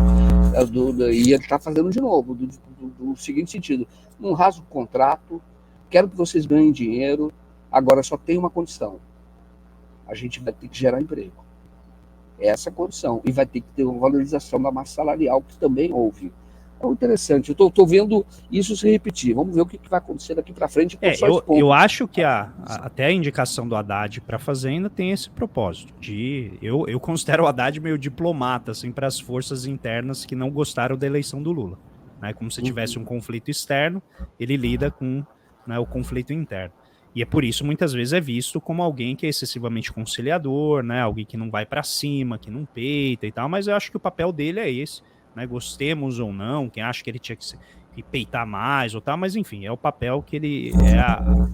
E ele está fazendo de novo, do seguinte sentido, não rasga o contrato, quero que vocês ganhem dinheiro, agora só tem uma condição, a gente vai ter que gerar emprego. Essa é a condição, e vai ter que ter uma valorização da massa salarial, que também houve. É interessante, eu estou vendo isso se repetir, vamos ver o que vai acontecer daqui para frente. Eu acho que até a indicação do Haddad para a Fazenda tem esse propósito, eu considero o Haddad meio diplomata assim, para as forças internas que não gostaram da eleição do Lula. Né? Como se tivesse um conflito externo, ele lida com, né, o conflito interno. E é por isso, muitas vezes, é visto como alguém que é excessivamente conciliador, né? Alguém que não vai para cima, que não peita e tal, mas eu acho que o papel dele é esse, né? Gostemos ou não, quem acha que ele tinha que peitar mais ou tal, mas enfim, é o papel que ele, é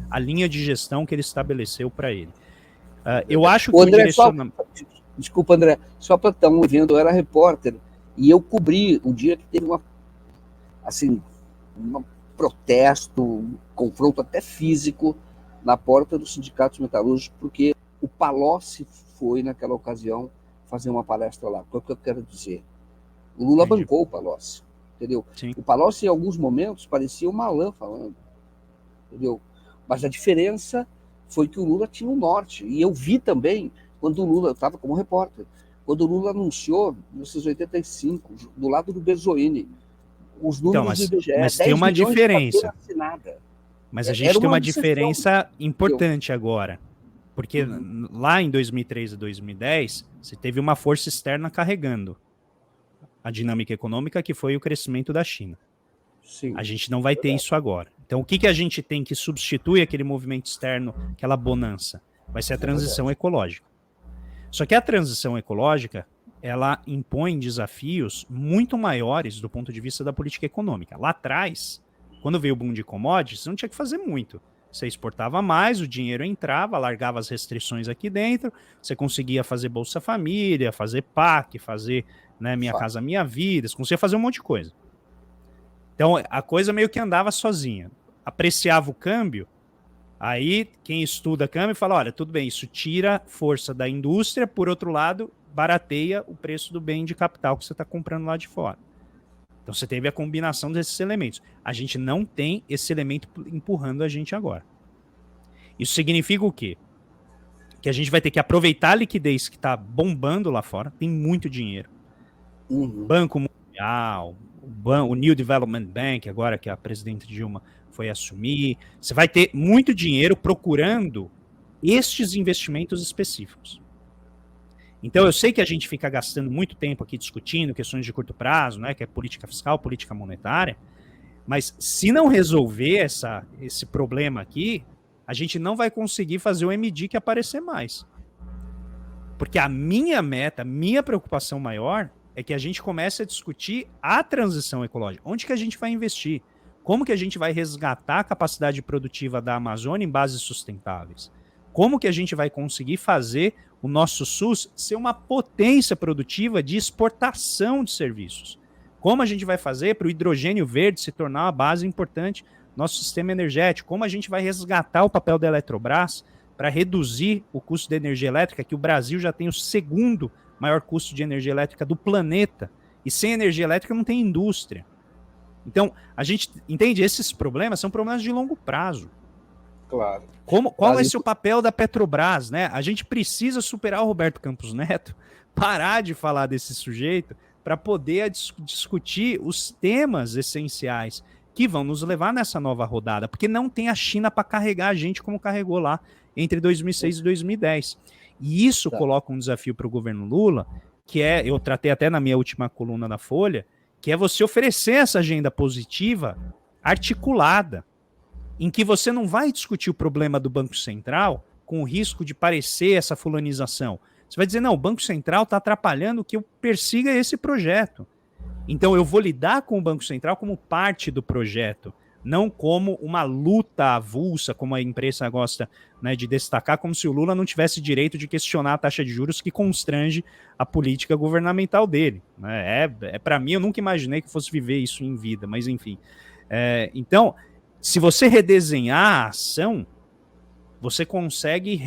a linha de gestão que ele estabeleceu para ele. Eu acho que André, desculpa, André, só para estar vendo, eu era repórter E eu cobri o dia que teve um protesto, um confronto até físico na porta dos sindicatos metalúrgicos, porque o Palocci foi, naquela ocasião, fazer uma palestra lá. O que eu quero dizer? O Lula bancou o Palocci, entendeu? Sim. O Palocci, em alguns momentos, parecia o Malan falando, entendeu? Mas a diferença foi que o Lula tinha um norte. E eu vi também, quando o Lula, eu estava como repórter, quando o Lula anunciou, em 1985, do lado do Berzoini, os números do IBGE, mas tem uma diferença. Mas a gente tem uma diferença importante agora. Porque lá em 2003 e 2010, você teve uma força externa carregando a dinâmica econômica, que foi o crescimento da China. Sim, a gente não vai ter isso agora. Então, o que a gente tem que substituir aquele movimento externo, aquela bonança? Vai ser a transição ecológica. Só que a transição ecológica, ela impõe desafios muito maiores do ponto de vista da política econômica. Lá atrás, quando veio o boom de commodities, você não tinha que fazer muito. Você exportava mais, o dinheiro entrava, largava as restrições aqui dentro, você conseguia fazer Bolsa Família, fazer PAC, fazer, né, Minha Casa Minha Vida, você conseguia fazer um monte de coisa. Então, a coisa meio que andava sozinha. Apreciava o câmbio, aí quem estuda câmbio fala, olha, tudo bem, isso tira força da indústria, por outro lado, barateia o preço do bem de capital que você está comprando lá de fora. Então, você teve a combinação desses elementos. A gente não tem esse elemento empurrando a gente agora. Isso significa o quê? Que a gente vai ter que aproveitar a liquidez que está bombando lá fora, tem muito dinheiro. Banco Mundial, o New Development Bank, agora que a presidente Dilma foi assumir, você vai ter muito dinheiro procurando estes investimentos específicos. Então, eu sei que a gente fica gastando muito tempo aqui discutindo questões de curto prazo, né, que é política fiscal, política monetária, mas se não resolver esse problema aqui, a gente não vai conseguir fazer o MD aparecer mais. Porque a minha meta, minha preocupação maior é que a gente comece a discutir a transição ecológica. Onde que a gente vai investir? Como que a gente vai resgatar a capacidade produtiva da Amazônia em bases sustentáveis? Como que a gente vai conseguir fazer o nosso SUS ser uma potência produtiva de exportação de serviços? Como a gente vai fazer para o hidrogênio verde se tornar uma base importante no nosso sistema energético? Como a gente vai resgatar o papel da Eletrobras para reduzir o custo da energia elétrica, que o Brasil já tem o segundo maior custo de energia elétrica do planeta, e sem energia elétrica não tem indústria. Então, a gente entende, esses problemas são problemas de longo prazo. Claro. Qual vai ser o papel da Petrobras, né? A gente precisa superar o Roberto Campos Neto, parar de falar desse sujeito, para poder discutir os temas essenciais que vão nos levar nessa nova rodada, porque não tem a China para carregar a gente como carregou lá entre 2006 e 2010. E isso coloca um desafio para o governo Lula, que eu tratei até na minha última coluna da Folha, que é você oferecer essa agenda positiva articulada, em que você não vai discutir o problema do Banco Central com o risco de parecer essa fulanização. Você vai dizer, não, o Banco Central está atrapalhando que eu persiga esse projeto. Então eu vou lidar com o Banco Central como parte do projeto, não como uma luta avulsa, como a imprensa gosta, né, de destacar, como se o Lula não tivesse direito de questionar a taxa de juros que constrange a política governamental dele. Né? Para mim, eu nunca imaginei que fosse viver isso em vida, mas enfim. Então, se você redesenhar a ação, você consegue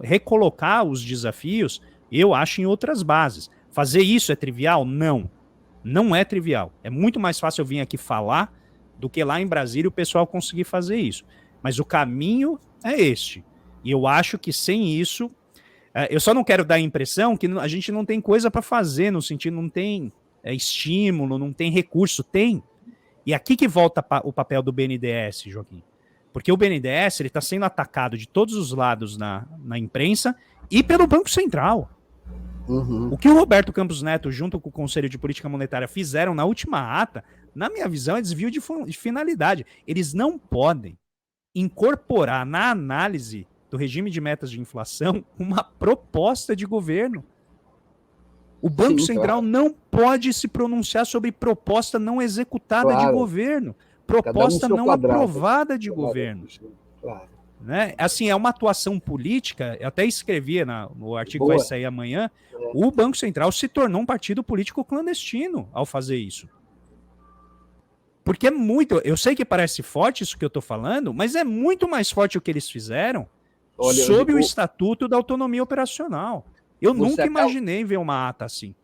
recolocar os desafios, eu acho, em outras bases. Fazer isso é trivial? Não. Não é trivial. É muito mais fácil eu vir aqui falar do que lá em Brasília o pessoal conseguir fazer isso. Mas o caminho é este. E eu acho que sem isso... eu só não quero dar a impressão que a gente não tem coisa para fazer, no sentido, não tem estímulo, não tem recurso. Tem. E aqui que volta o papel do BNDES, Joaquim. Porque o BNDES está sendo atacado de todos os lados na imprensa e pelo Banco Central. O que o Roberto Campos Neto, junto com o Conselho de Política Monetária, fizeram na última ata, na minha visão, é desvio de finalidade. Eles não podem incorporar na análise do regime de metas de inflação uma proposta de governo. O Banco Central não pode se pronunciar sobre proposta não executada de governo, proposta não aprovada de governo. Né? Assim, é uma atuação política, eu até escrevi no artigo que Boa. vai sair amanhã, o Banco Central se tornou um partido político clandestino ao fazer isso. Porque é muito, eu sei que parece forte isso que eu estou falando, mas é muito mais forte o que eles fizeram sob o Estatuto da Autonomia Operacional. Eu nunca imaginei ver uma ata assim.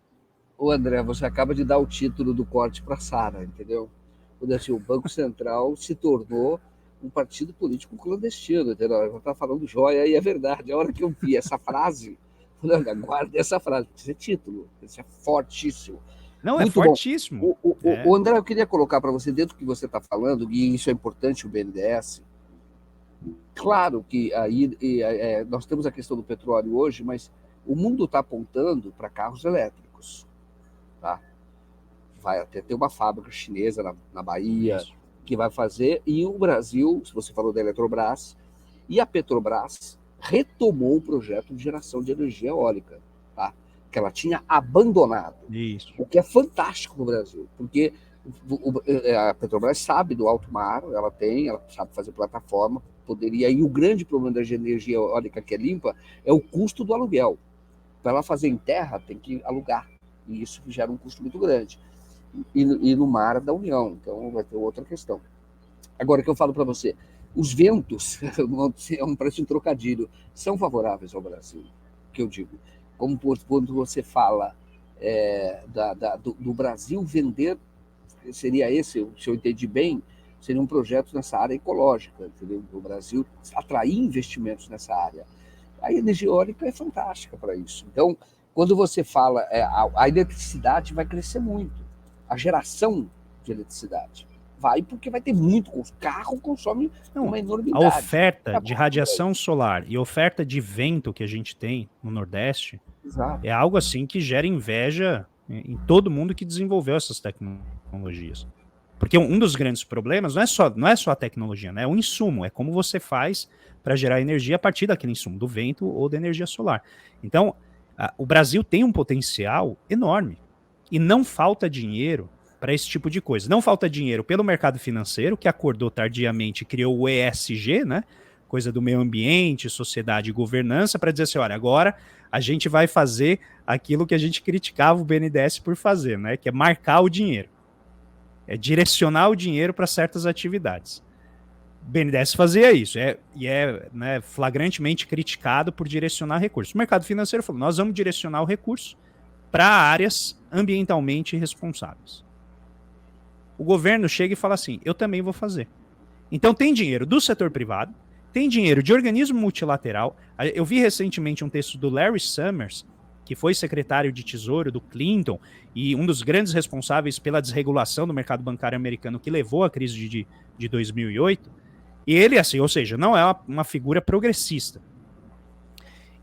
Ô André, você acaba de dar o título do corte para Sara, entendeu? Quando assim, o Banco Central se tornou um partido político clandestino, entendeu? Eu estava falando joia e é verdade. A hora que eu vi essa frase, guarda essa frase, esse é título, esse é fortíssimo. Não, muito é fortíssimo. O André, eu queria colocar para você, dentro do que você está falando, e isso é importante, o BNDES. Claro que aí nós temos a questão do petróleo hoje, mas o mundo está apontando para carros elétricos. Tá? Vai até ter uma fábrica chinesa na Bahia que vai fazer, e o Brasil, se você falou da Eletrobras, e a Petrobras retomou o projeto de geração de energia eólica, tá? Que ela tinha abandonado. Isso. O que é fantástico no Brasil, porque a Petrobras sabe do alto mar, ela sabe fazer plataforma, poderia, e o grande problema da energia eólica que é limpa é o custo do aluguel. Para ela fazer em terra, tem que alugar, e isso gera um custo muito grande. E no mar da União, então vai ter outra questão. Agora, o que eu falo para você, os ventos, parece um trocadilho, são favoráveis ao Brasil, que eu digo. Como quando você fala do Brasil vender, seria esse, se eu entendi bem, seria um projeto nessa área ecológica, entendeu? O Brasil atrair investimentos nessa área. A energia eólica é fantástica para isso. Então, quando você fala, a eletricidade vai crescer muito. A geração de eletricidade vai, porque vai ter muito. O carro consome uma enormidade. A oferta de radiação solar e oferta de vento que a gente tem no Nordeste é algo assim que gera inveja em todo mundo que desenvolveu essas tecnologias. Porque um dos grandes problemas não é só a tecnologia, né? É o insumo, é como você faz para gerar energia a partir daquele insumo, do vento ou da energia solar. Então, o Brasil tem um potencial enorme e não falta dinheiro para esse tipo de coisa. Não falta dinheiro pelo mercado financeiro, que acordou tardiamente e criou o ESG, né? Coisa do meio ambiente, sociedade e governança, para dizer assim, olha, agora a gente vai fazer aquilo que a gente criticava o BNDES por fazer, né? Que é marcar o dinheiro. É direcionar o dinheiro para certas atividades. O BNDES fazia isso, né, flagrantemente criticado por direcionar recursos. O mercado financeiro falou, nós vamos direcionar o recurso para áreas ambientalmente responsáveis. O governo chega e fala assim, eu também vou fazer. Então tem dinheiro do setor privado, tem dinheiro de organismo multilateral. Eu vi recentemente um texto do Larry Summers, que foi secretário de Tesouro do Clinton e um dos grandes responsáveis pela desregulação do mercado bancário americano que levou à crise de 2008. E ele, assim, ou seja, não é uma figura progressista.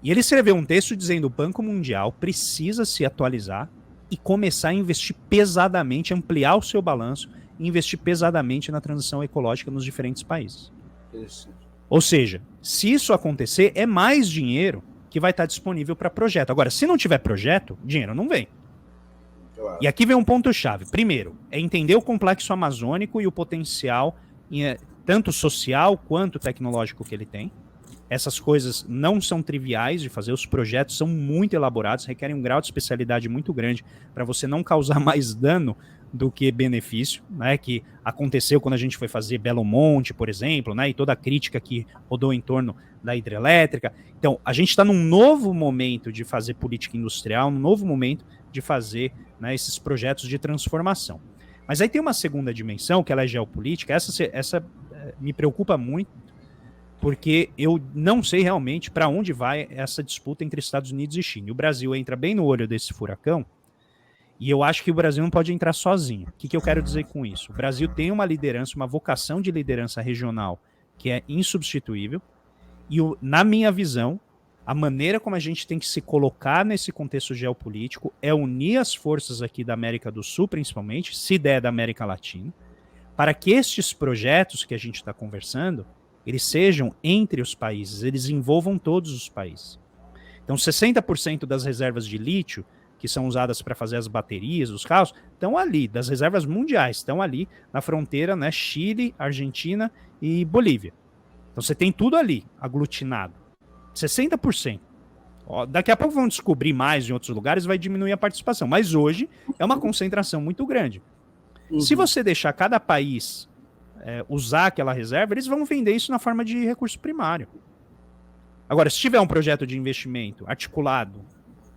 E ele escreveu um texto dizendo que o Banco Mundial precisa se atualizar e começar a investir pesadamente, ampliar o seu balanço e investir pesadamente na transição ecológica nos diferentes países. Isso. Ou seja, se isso acontecer, é mais dinheiro que vai estar disponível para projeto. Agora, se não tiver projeto, dinheiro não vem. Claro. E aqui vem um ponto-chave. Primeiro, é entender o complexo amazônico e o potencial tanto social quanto tecnológico que ele tem. Essas coisas não são triviais de fazer, os projetos são muito elaborados, requerem um grau de especialidade muito grande para você não causar mais dano do que benefício, né, que aconteceu quando a gente foi fazer Belo Monte, por exemplo, né, e toda a crítica que rodou em torno da hidrelétrica. Então, a gente está num novo momento de fazer política industrial, num novo momento de fazer, né, esses projetos de transformação. Mas aí tem uma segunda dimensão, que ela é geopolítica, essa me preocupa muito, porque eu não sei realmente para onde vai essa disputa entre Estados Unidos e China. E o Brasil entra bem no olho desse furacão, e eu acho que o Brasil não pode entrar sozinho. O que eu quero dizer com isso? O Brasil tem uma liderança, uma vocação de liderança regional que é insubstituível, e na minha visão, a maneira como a gente tem que se colocar nesse contexto geopolítico é unir as forças aqui da América do Sul, principalmente, se der da América Latina, para que estes projetos que a gente está conversando, eles sejam entre os países, eles envolvam todos os países. Então, 60% das reservas de lítio, que são usadas para fazer as baterias dos carros, estão ali, das reservas mundiais, estão ali na fronteira, né, Chile, Argentina e Bolívia. Então você tem tudo ali, aglutinado. 60%. Ó, daqui a pouco vão descobrir mais em outros lugares, vai diminuir a participação. Mas hoje é uma concentração muito grande. Se você deixar cada país usar aquela reserva, eles vão vender isso na forma de recurso primário. Agora, se tiver um projeto de investimento articulado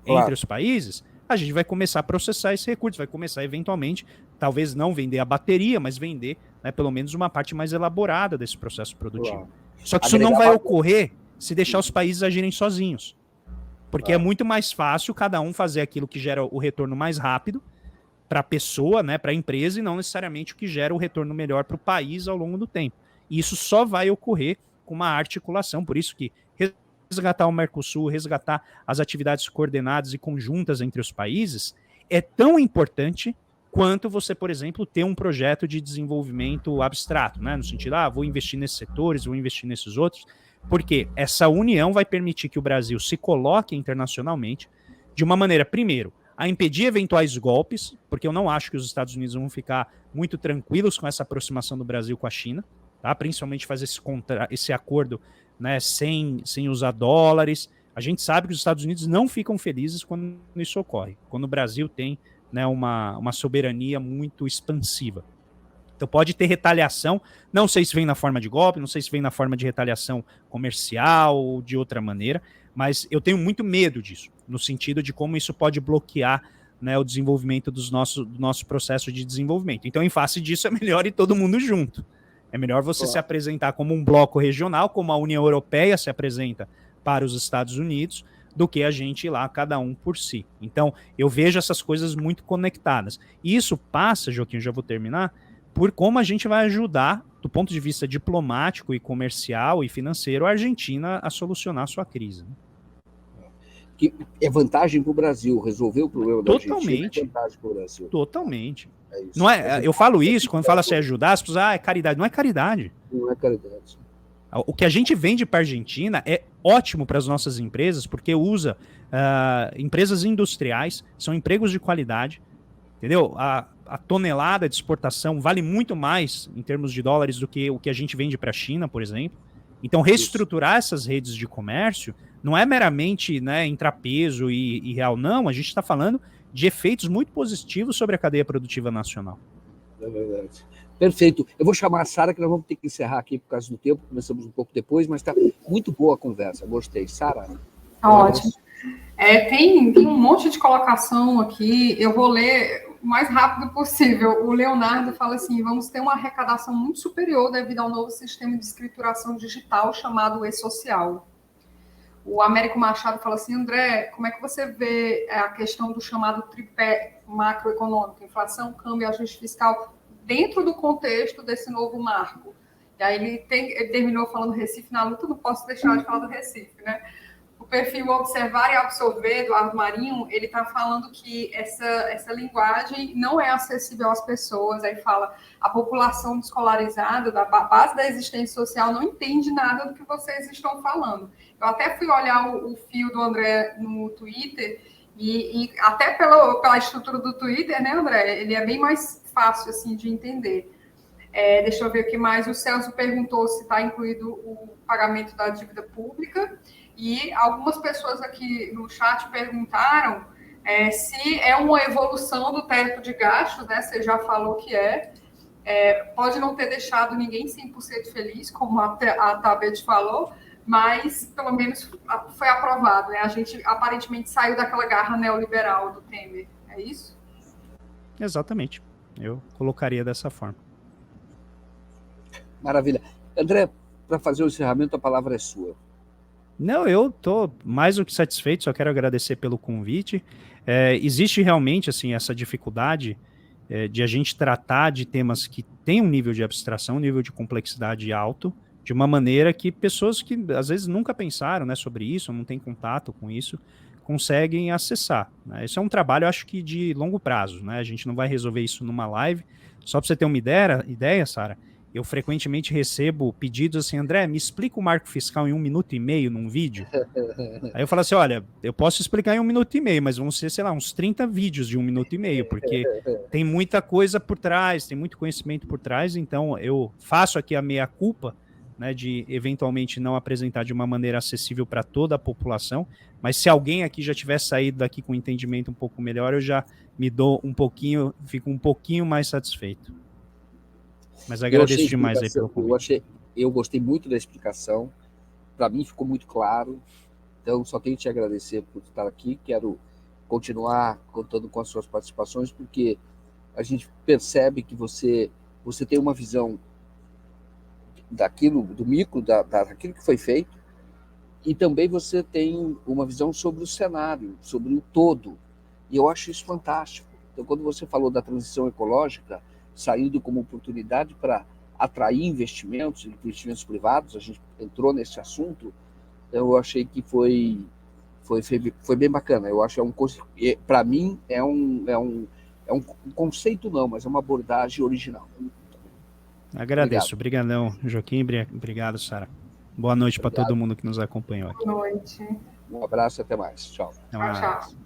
entre os países, a gente vai começar a processar esse recurso, vai começar eventualmente, talvez não vender a bateria, mas vender, né, pelo menos uma parte mais elaborada desse processo produtivo. Só que isso não vai ocorrer se deixar os países agirem sozinhos. Porque é muito mais fácil cada um fazer aquilo que gera o retorno mais rápido para a pessoa, né, para a empresa, e não necessariamente o que gera o retorno melhor para o país ao longo do tempo. E isso só vai ocorrer com uma articulação, por isso que resgatar o Mercosul, resgatar as atividades coordenadas e conjuntas entre os países é tão importante quanto você, por exemplo, ter um projeto de desenvolvimento abstrato, né, no sentido, vou investir nesses setores, vou investir nesses outros, porque essa união vai permitir que o Brasil se coloque internacionalmente de uma maneira, primeiro, a impedir eventuais golpes, porque eu não acho que os Estados Unidos vão ficar muito tranquilos com essa aproximação do Brasil com a China, tá? Principalmente fazer esse acordo, né, sem usar dólares. A gente sabe que os Estados Unidos não ficam felizes quando isso ocorre, quando o Brasil tem, né, uma soberania muito expansiva. Então pode ter retaliação, não sei se vem na forma de golpe, não sei se vem na forma de retaliação comercial ou de outra maneira, mas eu tenho muito medo disso, no sentido de como isso pode bloquear, né, o desenvolvimento do nosso processo de desenvolvimento. Então, em face disso, é melhor ir todo mundo junto. É melhor você se apresentar como um bloco regional, como a União Europeia se apresenta para os Estados Unidos, do que a gente ir lá, cada um por si. Então, eu vejo essas coisas muito conectadas. E isso passa, Joaquim, já vou terminar, por como a gente vai ajudar, do ponto de vista diplomático e comercial e financeiro, a Argentina a solucionar a sua crise. Que é vantagem para o Brasil, resolver o problema da Argentina é vantagem para o Brasil. Totalmente. É isso. Não é, eu falo isso, quando fala se ajudar, as pessoas, é caridade. Não é caridade. Não é caridade. O que a gente vende para a Argentina é ótimo para as nossas empresas, porque usa empresas industriais, são empregos de qualidade, entendeu? A tonelada de exportação vale muito mais em termos de dólares do que o que a gente vende para a China, por exemplo. Então, reestruturar essas redes de comércio não é meramente, né, intrapeso e real, não. A gente está falando de efeitos muito positivos sobre a cadeia produtiva nacional. É verdade. Perfeito. Eu vou chamar a Sara, que nós vamos ter que encerrar aqui por causa do tempo. Começamos um pouco depois, mas está muito boa a conversa. Gostei. Sara? Ótimo. Tem um monte de colocação aqui. Eu vou ler o mais rápido possível. O Leonardo fala assim: vamos ter uma arrecadação muito superior devido ao novo sistema de escrituração digital chamado e-social. O Américo Machado fala assim: André, como é que você vê a questão do chamado tripé macroeconômico, inflação, câmbio e ajuste fiscal, dentro do contexto desse novo marco? E aí ele terminou falando Recife na luta, não posso deixar de falar do Recife, né? O perfil Observar e Absorver, do Ardo Marinho, ele está falando que essa linguagem não é acessível às pessoas. Aí fala, a população descolarizada, da base da existência social, não entende nada do que vocês estão falando. Eu até fui olhar o fio do André no Twitter, e até pela estrutura do Twitter, né, André? Ele é bem mais fácil, assim, de entender. Deixa eu ver o que mais. O Celso perguntou se está incluído o pagamento da dívida pública. E algumas pessoas aqui no chat perguntaram se é uma evolução do teto de gastos, né? Você já falou que pode não ter deixado ninguém 100% feliz, como a Tabet falou, mas pelo menos foi aprovado, né? A gente aparentemente saiu daquela garra neoliberal do Temer, é isso? Exatamente, eu colocaria dessa forma. Maravilha. André, para fazer o encerramento, a palavra é sua. Não, eu estou mais do que satisfeito, só quero agradecer pelo convite. Existe realmente assim, essa dificuldade de a gente tratar de temas que têm um nível de abstração, um nível de complexidade alto, de uma maneira que pessoas que às vezes nunca pensaram, né, sobre isso, não têm contato com isso, conseguem acessar, né? Isso é um trabalho, acho que de longo prazo, né? A gente não vai resolver isso numa live. Só para você ter uma ideia, Sara, eu frequentemente recebo pedidos assim: André, me explica o marco fiscal em 1 minuto e meio num vídeo. Aí eu falo assim: olha, eu posso explicar em 1 minuto e meio, mas vão ser, sei lá, uns 30 vídeos de 1 minuto e meio, porque tem muita coisa por trás, tem muito conhecimento por trás, então eu faço aqui a meia-culpa, né, de eventualmente não apresentar de uma maneira acessível para toda a população, mas se alguém aqui já tiver saído daqui com um entendimento um pouco melhor, eu já me dou um pouquinho, fico um pouquinho mais satisfeito. Mas agradeço demais aí pelo convite. Eu gostei muito da explicação, para mim ficou muito claro, então só tenho que te agradecer por estar aqui, quero continuar contando com as suas participações, porque a gente percebe que você tem uma visão daquilo, do micro, daquilo que foi feito, e também você tem uma visão sobre o cenário, sobre o todo, e eu acho isso fantástico. Então, quando você falou da transição ecológica, saindo como oportunidade para atrair investimentos privados, a gente entrou nesse assunto, eu achei que foi bem bacana. Eu acho para mim, é um conceito não, mas é uma abordagem original. Agradeço. Obrigadão, Joaquim. Obrigado, Sara. Boa noite para todo mundo que nos acompanhou aqui. Boa noite. Um abraço e até mais. Tchau. Tchau, tchau.